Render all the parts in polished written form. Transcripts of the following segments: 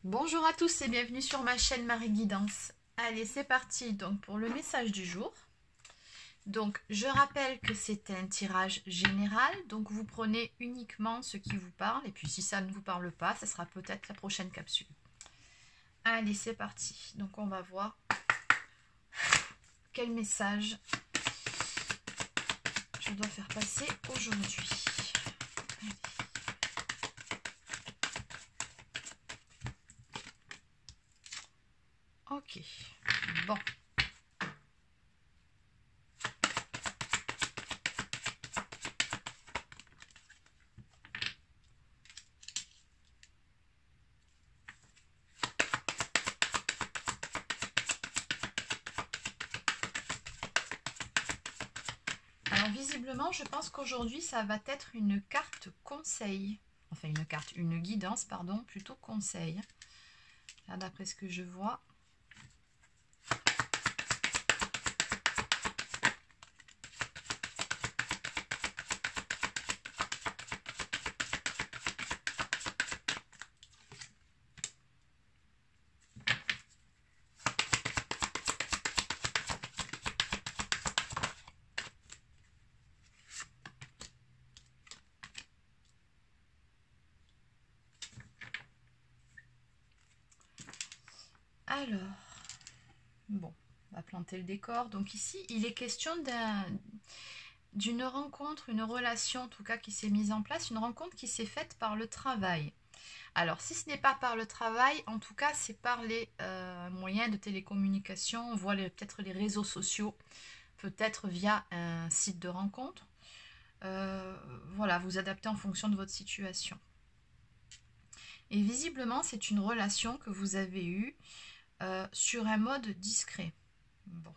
Bonjour à tous et bienvenue sur ma chaîne Marie Guidance. Allez, c'est parti donc pour le message du jour. Donc, je rappelle que c'est un tirage général, donc vous prenez uniquement ce qui vous parle et puis si ça ne vous parle pas, ça sera peut-être la prochaine capsule. Allez, c'est parti. Donc, on va voir quel message je dois faire passer aujourd'hui. Ok, bon. Alors visiblement, je pense qu'aujourd'hui, ça va être une carte conseil. Enfin, une guidance, pardon, plutôt conseil. Là, d'après ce que je vois. Alors, bon, on va planter le décor. Donc ici, il est question d'une rencontre, une relation en tout cas qui s'est mise en place, une rencontre qui s'est faite par le travail. Alors, si ce n'est pas par le travail, en tout cas, c'est par les moyens de télécommunication, on voit peut-être les réseaux sociaux, peut-être via un site de rencontre. Voilà, vous adaptez en fonction de votre situation. Et visiblement, c'est une relation que vous avez eue sur un mode discret. Bon.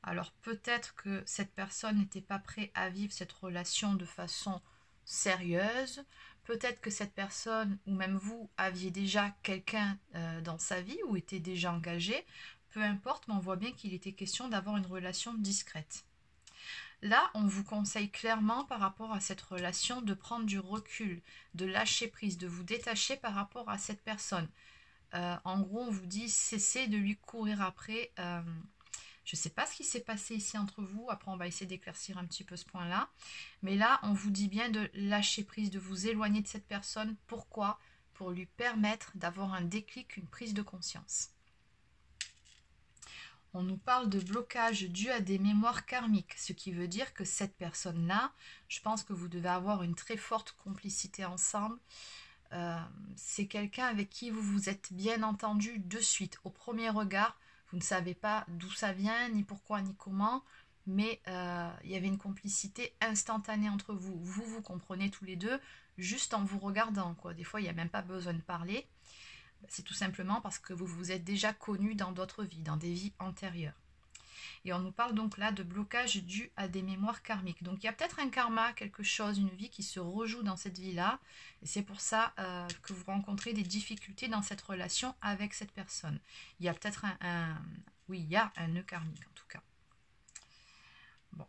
Alors peut-être que cette personne n'était pas prête à vivre cette relation de façon sérieuse. Peut-être que cette personne, ou même vous, aviez déjà quelqu'un dans sa vie ou était déjà engagé. Peu importe, mais on voit bien qu'il était question d'avoir une relation discrète. Là, on vous conseille clairement par rapport à cette relation de prendre du recul, de lâcher prise, de vous détacher par rapport à cette personne. En gros, on vous dit cessez de lui courir après. Je ne sais pas ce qui s'est passé ici entre vous. Après, on va essayer d'éclaircir un petit peu ce point-là. Mais là, on vous dit bien de lâcher prise, de vous éloigner de cette personne. Pourquoi? Pour lui permettre d'avoir un déclic, une prise de conscience. On nous parle de blocage dû à des mémoires karmiques, ce qui veut dire que cette personne-là, je pense que vous devez avoir une très forte complicité ensemble. C'est quelqu'un avec qui vous vous êtes bien entendu de suite, au premier regard. Vous ne savez pas d'où ça vient, ni pourquoi, ni comment, mais il y avait une complicité instantanée entre vous. Vous comprenez tous les deux, juste en vous regardant, quoi. Des fois, il n'y a même pas besoin de parler. C'est tout simplement parce que vous vous êtes déjà connus dans d'autres vies, dans des vies antérieures. Et on nous parle donc là de blocage dû à des mémoires karmiques. Donc il y a peut-être un karma, quelque chose, une vie qui se rejoue dans cette vie-là. Et c'est pour ça que vous rencontrez des difficultés dans cette relation avec cette personne. Il y a peut-être oui, il y a un nœud karmique en tout cas. Bon.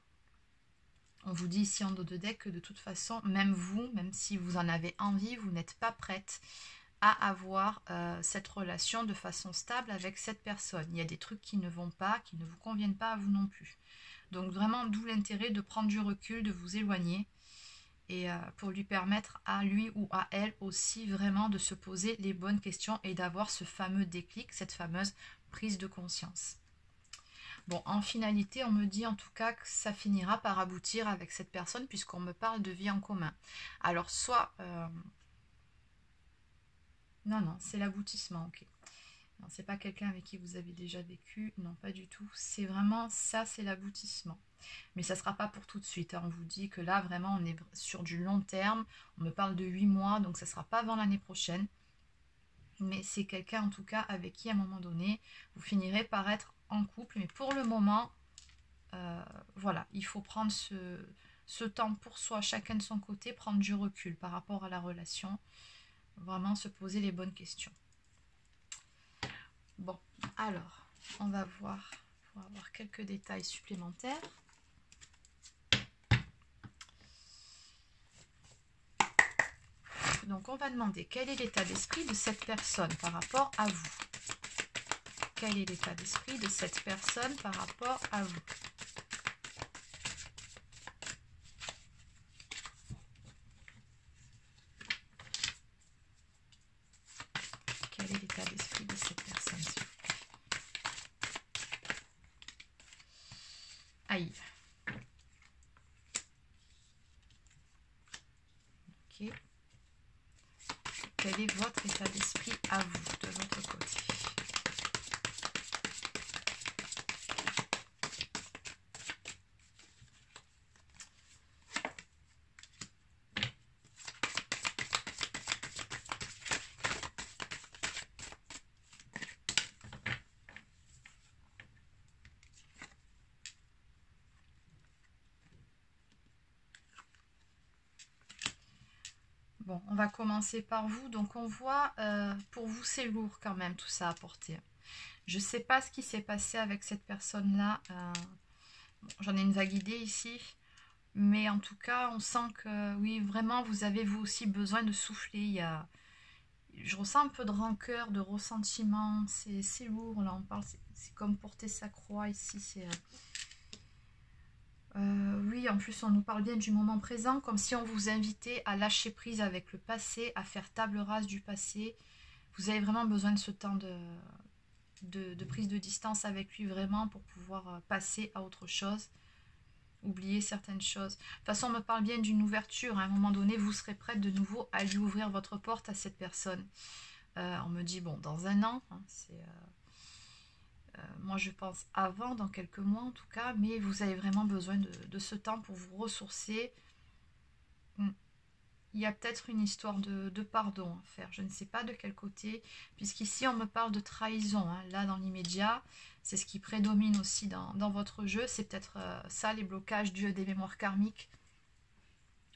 On vous dit ici en dos de deck que de toute façon, même vous, même si vous en avez envie, vous n'êtes pas prête à avoir cette relation de façon stable avec cette personne. Il y a des trucs qui ne vont pas, qui ne vous conviennent pas à vous non plus. Donc vraiment, d'où l'intérêt de prendre du recul, de vous éloigner et pour lui permettre à lui ou à elle aussi vraiment de se poser les bonnes questions et d'avoir ce fameux déclic, cette fameuse prise de conscience. Bon, en finalité, on me dit en tout cas que ça finira par aboutir avec cette personne puisqu'on me parle de vie en commun. Alors soit... non, c'est l'aboutissement, ok. Non, c'est pas quelqu'un avec qui vous avez déjà vécu, non, pas du tout. C'est vraiment ça, c'est l'aboutissement. Mais ça ne sera pas pour tout de suite. Hein. On vous dit que là, vraiment, on est sur du long terme. On me parle de 8 mois, donc ça ne sera pas avant l'année prochaine. Mais c'est quelqu'un, en tout cas, avec qui, à un moment donné, vous finirez par être en couple. Mais pour le moment, voilà, il faut prendre ce temps pour soi, chacun de son côté, prendre du recul par rapport à la relation. Vraiment se poser les bonnes questions. Bon, alors, on va voir pour avoir quelques détails supplémentaires. Donc, on va demander quel est l'état d'esprit de cette personne par rapport à vous. Quel est l'état d'esprit de cette personne par rapport à vous? Quel est l'état d'esprit de cette personne, s'il vous plaît? Aïe. Ok. Quel est votre état d'esprit à vous, de votre côté? Bon, on va commencer par vous. Donc, on voit, pour vous, c'est lourd quand même, tout ça à porter. Je ne sais pas ce qui s'est passé avec cette personne-là. Bon, j'en ai une vague idée ici. Mais en tout cas, on sent que, oui, vraiment, vous avez vous aussi besoin de souffler. Je ressens un peu de rancœur, de ressentiment. C'est lourd, là, on parle. C'est comme porter sa croix ici. Oui, en plus, on nous parle bien du moment présent, comme si on vous invitait à lâcher prise avec le passé, à faire table rase du passé. Vous avez vraiment besoin de ce temps de prise de distance avec lui, vraiment, pour pouvoir passer à autre chose, oublier certaines choses. De toute façon, on me parle bien d'une ouverture. À un moment donné, vous serez prête de nouveau à lui ouvrir votre porte à cette personne. On me dit, bon, dans un an, hein, moi, je pense avant, dans quelques mois en tout cas, mais vous avez vraiment besoin de ce temps pour vous ressourcer. Il y a peut-être une histoire de pardon à faire, je ne sais pas de quel côté, puisqu'ici on me parle de trahison, hein. Là dans l'immédiat, c'est ce qui prédomine aussi dans votre jeu, c'est peut-être ça les blocages dus à des mémoires karmiques.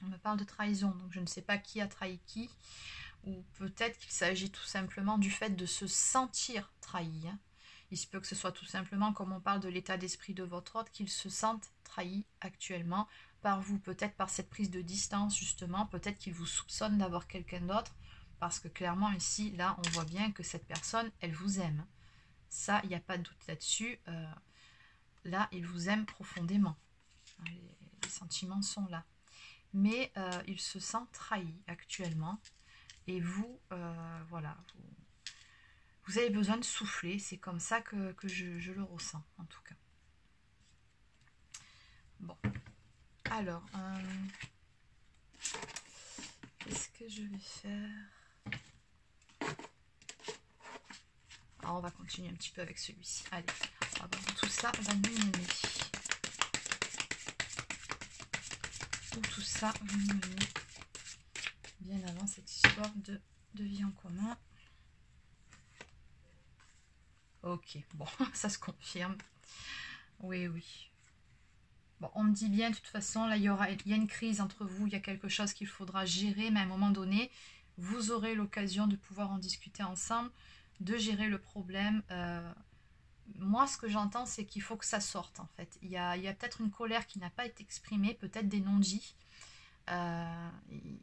On me parle de trahison, donc je ne sais pas qui a trahi qui, ou peut-être qu'il s'agit tout simplement du fait de se sentir trahi, hein. Il se peut que ce soit tout simplement, comme on parle de l'état d'esprit de votre hôte, qu'il se sente trahi actuellement par vous, peut-être par cette prise de distance justement, peut-être qu'il vous soupçonne d'avoir quelqu'un d'autre, parce que clairement ici, là, on voit bien que cette personne, elle vous aime. Ça, il n'y a pas de doute là-dessus. Là, il vous aime profondément. Les sentiments sont là. Mais il se sent trahi actuellement. Et vous, voilà, vous avez besoin de souffler, c'est comme ça que je le ressens, en tout cas. Bon, alors, qu'est-ce que je vais faire? Alors, on va continuer un petit peu avec celui-ci. Allez, tout ça va nous mener. Tout ça va nous mener bien avant cette histoire de vie en commun. Ok, bon, ça se confirme. Oui, oui. Bon, on me dit bien, de toute façon, là, il y a une crise entre vous, il y a quelque chose qu'il faudra gérer, mais à un moment donné, vous aurez l'occasion de pouvoir en discuter ensemble, de gérer le problème. Moi, ce que j'entends, c'est qu'il faut que ça sorte, en fait. Il y a peut-être une colère qui n'a pas été exprimée, peut-être des non-dits. Il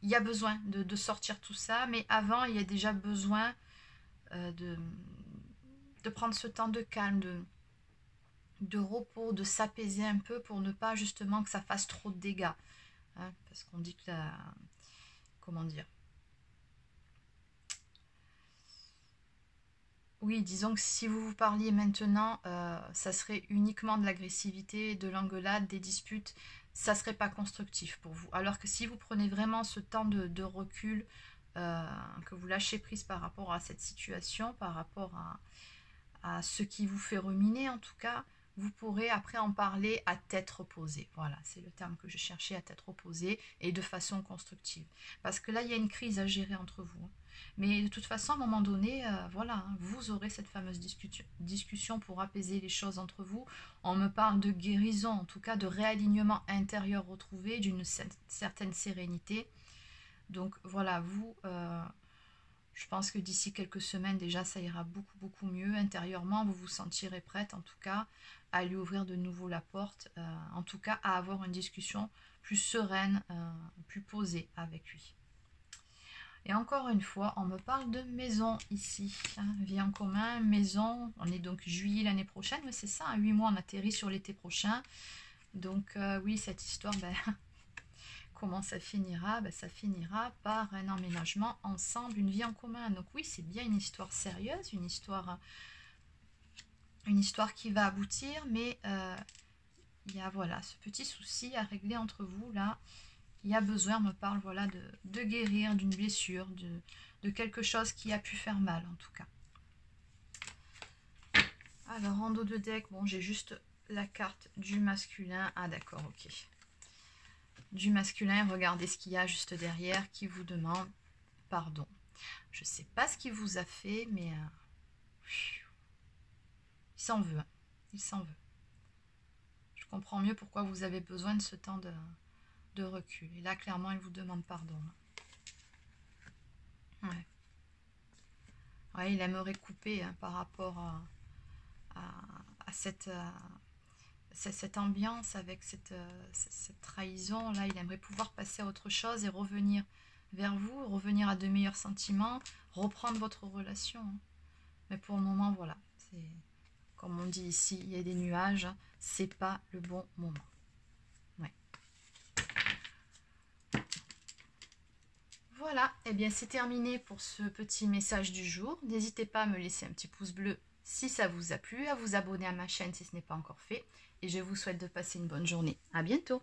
y a besoin de sortir tout ça, mais avant, il y a déjà besoin de prendre ce temps de calme, de repos, de s'apaiser un peu pour ne pas justement que ça fasse trop de dégâts. Hein, parce qu'on dit que la... Comment dire? Oui, disons que si vous vous parliez maintenant, ça serait uniquement de l'agressivité, de l'engueulade, des disputes. Ça serait pas constructif pour vous. Alors que si vous prenez vraiment ce temps de recul, que vous lâchez prise par rapport à cette situation, par rapport à ce qui vous fait ruminer en tout cas, vous pourrez après en parler à tête reposée. Voilà, c'est le terme que je cherchais, à tête reposée et de façon constructive. Parce que là, il y a une crise à gérer entre vous. Mais de toute façon, à un moment donné, voilà, hein, vous aurez cette fameuse discussion pour apaiser les choses entre vous. On me parle de guérison, en tout cas de réalignement intérieur retrouvé, d'une certaine sérénité. Donc voilà, vous... je pense que d'ici quelques semaines, déjà, ça ira beaucoup, beaucoup mieux. Intérieurement, vous vous sentirez prête, en tout cas, à lui ouvrir de nouveau la porte. En tout cas, à avoir une discussion plus sereine, plus posée avec lui. Et encore une fois, on me parle de maison ici. Hein, vie en commun, maison. On est donc juillet l'année prochaine. Mais c'est ça, hein, 8 mois, on atterrit sur l'été prochain. Donc oui, cette histoire, ben, comment ça finira? Ben, ça finira par un emménagement ensemble, une vie en commun. Donc oui, c'est bien une histoire sérieuse, une histoire qui va aboutir. Mais il y a voilà, ce petit souci à régler entre vous là. Il y a besoin, on me parle voilà, de guérir d'une blessure, de quelque chose qui a pu faire mal en tout cas. Alors en dos de deck, bon j'ai juste la carte du masculin. Ah d'accord, ok. Du masculin, regardez ce qu'il y a juste derrière qui vous demande pardon. Je ne sais pas ce qu'il vous a fait, mais il s'en veut. Hein. Il s'en veut. Je comprends mieux pourquoi vous avez besoin de ce temps de recul. Et là, clairement, il vous demande pardon. Ouais. Ouais, il aimerait couper hein, par rapport à cette ambiance, avec cette trahison. Là, il aimerait pouvoir passer à autre chose et revenir vers vous, revenir à de meilleurs sentiments, reprendre votre relation. Hein. Mais pour le moment, voilà. C'est comme on dit ici, il y a des nuages. Hein, c'est pas le bon moment. Ouais. Voilà, et bien c'est terminé pour ce petit message du jour. N'hésitez pas à me laisser un petit pouce bleu si ça vous a plu, à vous abonner à ma chaîne si ce n'est pas encore fait. Et je vous souhaite de passer une bonne journée. À bientôt!